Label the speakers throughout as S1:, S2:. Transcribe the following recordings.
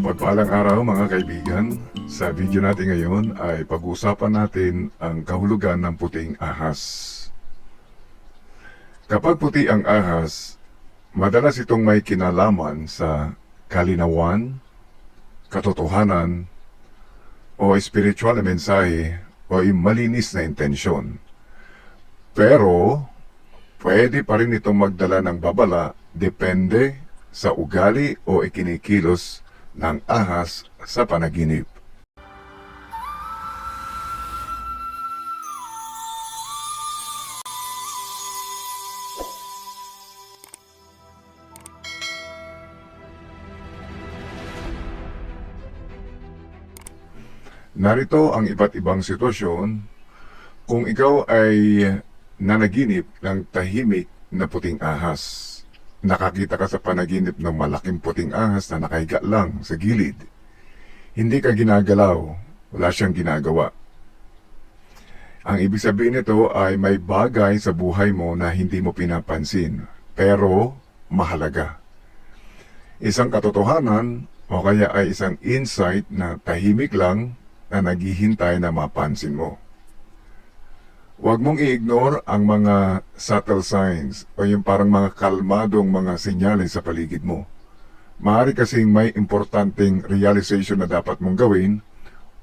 S1: Mapagpalang araw mga kaibigan. Sa video natin ngayon ay pag-uusapan natin ang kahulugan ng puting ahas. Kapag puti ang ahas, madalas itong may kinalaman sa kalinawan, katotohanan, o espiritual na mensahe o malinis na intensyon. Pero, pwede pa rin itong magdala ng babala depende sa ugali o ikinikilos ng ahas sa panaginip. Narito ang iba't ibang sitwasyon kung ikaw ay nanaginip ng tahimik na puting ahas. Nakakita ka sa panaginip ng malaking puting ahas na nakahiga lang sa gilid. Hindi ka ginagalaw, wala siyang ginagawa. Ang ibig sabihin nito ay may bagay sa buhay mo na hindi mo pinapansin, pero mahalaga. Isang katotohanan o kaya ay isang insight na tahimik lang na naghihintay na mapansin mo. Huwag mong i-ignore ang mga subtle signs o yung parang mga kalmadong mga senyales sa paligid mo. Maaari kasing may importanteng realization na dapat mong gawin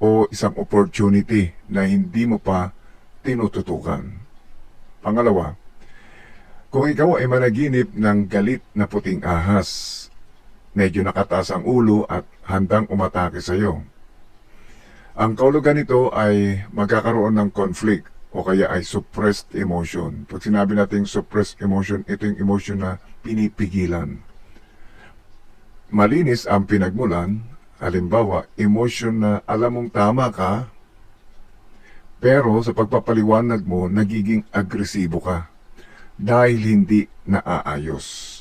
S1: o isang opportunity na hindi mo pa tinututukan. Pangalawa, kung ikaw ay managinip ng galit na puting ahas, medyo nakataas ang ulo at handang umatake sa iyo. Ang kahulugan nito ay magkakaroon ng conflict o kaya ay suppressed emotion. Pag sinabi natin suppressed emotion, ito yung emotion na pinipigilan. Malinis ang pinagmulan, halimbawa, emotion na alam mong tama ka, pero sa pagpapaliwanag mo, nagiging agresibo ka dahil hindi naaayos.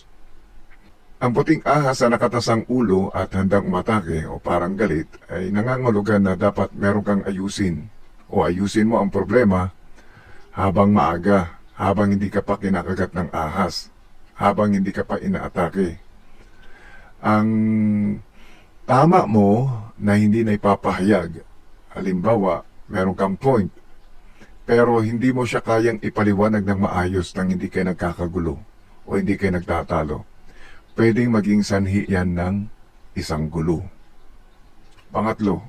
S1: Ang puting ahas na nakatasang ulo at handang umatake o parang galit ay nangangahulugan na dapat meron kang ayusin o ayusin mo ang problema habang maaga, habang hindi ka pa kinakagat ng ahas, habang hindi ka pa inaatake. Ang tama mo na hindi na ipapahayag, halimbawa, meron kang point, pero hindi mo siya kayang ipaliwanag ng maayos nang hindi kayo nagkakagulo o hindi kayo nagtatalo. Pwedeng maging sanhi yan ng isang gulo. Pangatlo,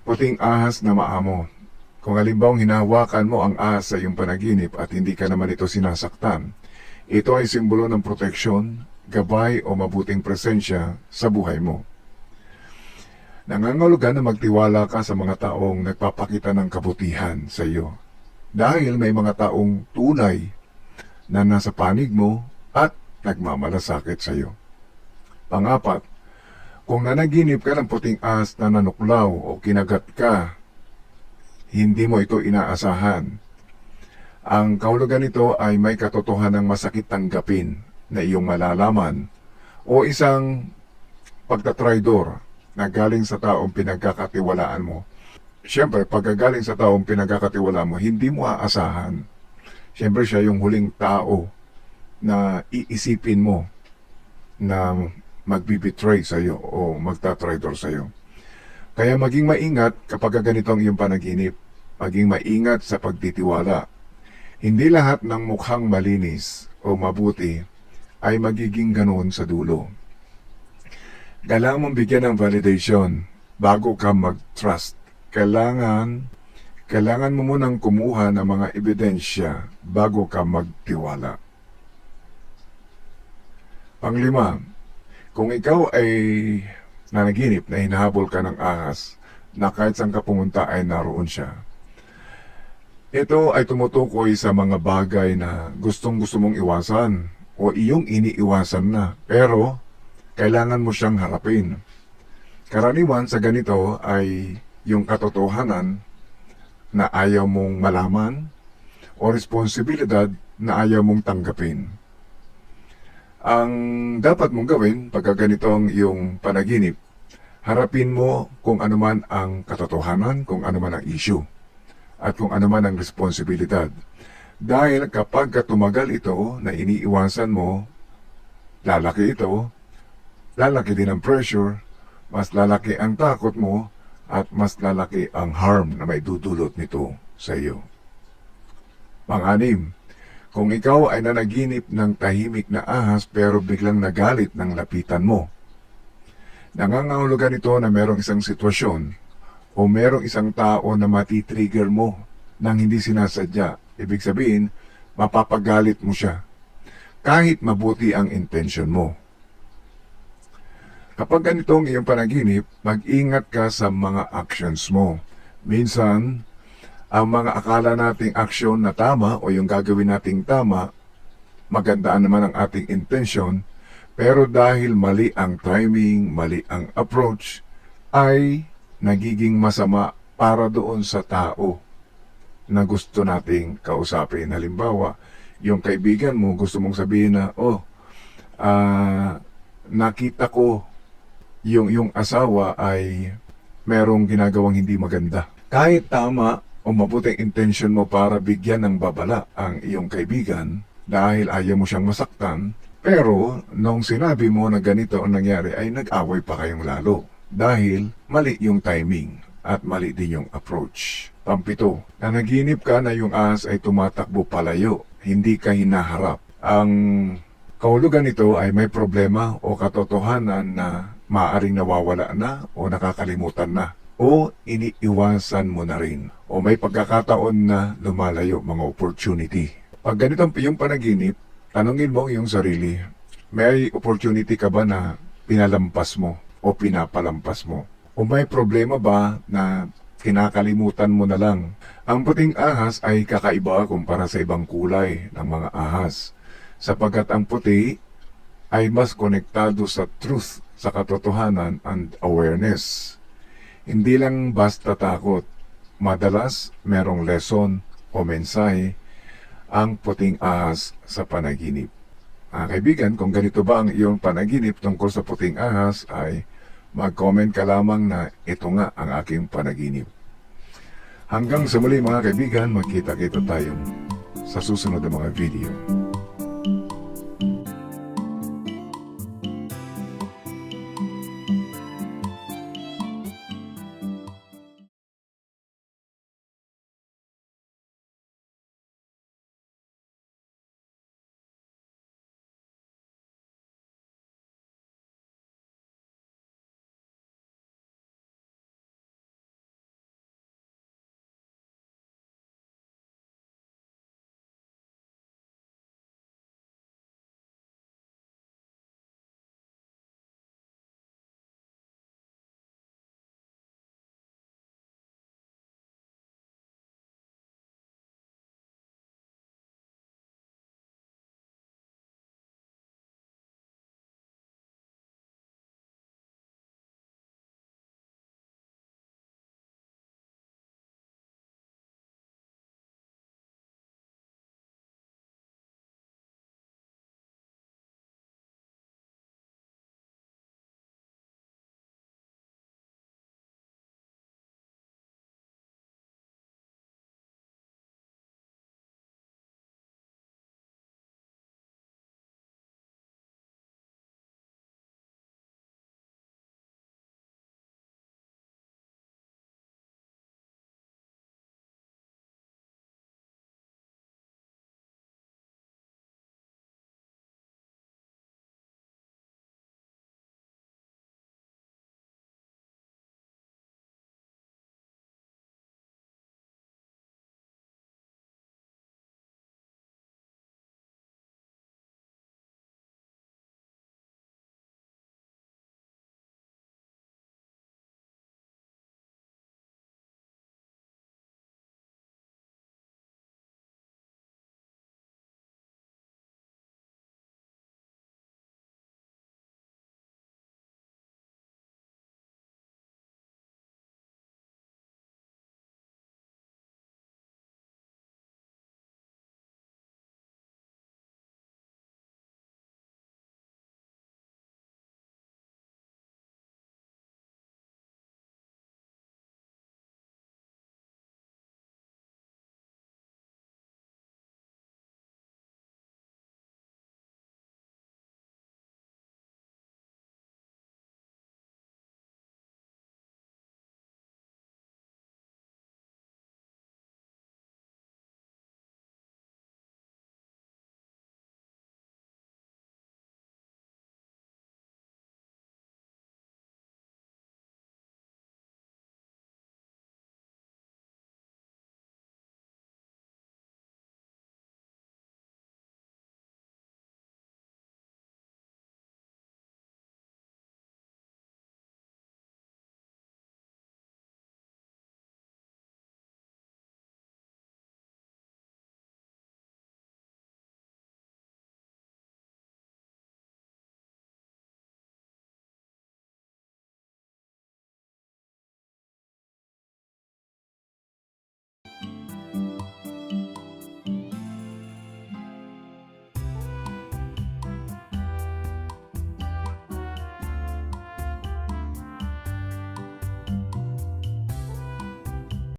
S1: puting ahas na maamo. Kung halimbawang hinahawakan mo ang ahas sa iyong panaginip at hindi ka naman ito sinasaktan, ito ay simbolo ng proteksyon, gabay o mabuting presensya sa buhay mo. Nangangahulugan na magtiwala ka sa mga taong nagpapakita ng kabutihan sa iyo. Dahil may mga taong tunay na nasa panig mo at nagmamalasakit sa iyo. Pangapat, kung nanaginip ka ng puting ahas na nanuklaw o kinagat ka, hindi mo ito inaasahan. Ang kahulugan nito ay may katotohanang masakit tanggapin na iyong malalaman o isang pagtatraidor na galing sa taong pinagkakatiwalaan mo. Siyempre, pagkagaling sa taong pinagkakatiwalaan mo, hindi mo aasahan. Siyempre, siya yung huling tao na iisipin mo na magbibitray sa iyo o magtatraidor sa iyo. Kaya maging maingat kapag ganito ang iyong panaginip. Maging maingat sa pagtitiwala. Hindi lahat ng mukhang malinis o mabuti ay magiging ganoon sa dulo. Kailangan mong bigyan ng validation bago ka mag-trust. Kailangan mo munang kumuha ng mga ebidensya bago ka magtiwala. Panglima, kung ikaw ay nanaginip na hinahabol ka ng ahas na kahit saan ka pumunta ay naroon siya. Ito ay tumutukoy sa mga bagay na gustong-gusto mong iwasan o iyong iniiwasan na, pero kailangan mo siyang harapin. Karaniwan sa ganito ay yung katotohanan na ayaw mong malaman o responsibilidad na ayaw mong tanggapin. Ang dapat mong gawin pagka ganito ang iyong panaginip, harapin mo kung anuman ang katotohanan, kung anuman ang issue, at kung anuman ang responsibilidad. Dahil kapag tumagal ito na iniiwasan mo, lalaki ito, lalaki din ang pressure, mas lalaki ang takot mo at mas lalaki ang harm na may dudulot nito sa iyo. Pang-anim, kung ikaw ay nanaginip ng tahimik na ahas pero biglang nagalit ng lapitan mo. Nangangahulugan ito na merong isang sitwasyon o merong isang tao na matitrigger mo nang hindi sinasadya. Ibig sabihin, mapapagalit mo siya kahit mabuti ang intention mo. Kapag ganito ang iyong panaginip, mag-ingat ka sa mga actions mo. Minsan, ang mga akala nating aksyon na tama o yung gagawin nating tama, magandaan naman ang ating intention, pero dahil mali ang timing, mali ang approach, ay nagiging masama para doon sa tao na gusto nating kausapin. Halimbawa, yung kaibigan mo gusto mong sabihin na, nakita ko yung asawa ay merong ginagawang hindi maganda. Kahit tama o mabuting intention mo para bigyan ng babala ang iyong kaibigan dahil ayaw mo siyang masaktan, pero nung sinabi mo na ganito ang nangyari ay nag-away pa kayong lalo dahil mali yung timing at mali din yung approach. Pampito, nanaginip ka na yung ahas ay tumatakbo palayo, hindi ka hinaharap. Ang kahulugan nito ay may problema o katotohanan na maaring nawawala na o nakakalimutan na o iniiwasan mo na rin o may pagkakataon na lumalayo mga opportunity. Pag ganito yung panaginip, tanungin mo yung sarili, may opportunity ka ba na pinalampas mo o pinapalampas mo? O may problema ba na kinakalimutan mo na lang? Ang puting ahas ay kakaiba kumpara sa ibang kulay ng mga ahas, sapagkat ang puti ay mas konektado sa truth, sa katotohanan and awareness. Hindi lang basta takot, madalas merong lesson o mensahe ang puting ahas sa panaginip. Mga kaibigan, kung ganito ba ang iyong panaginip tungkol sa puting ahas, ay mag-comment ka lamang na ito nga ang aking panaginip. Hanggang sa muli mga kaibigan, magkita-kita tayo sa susunod na mga video.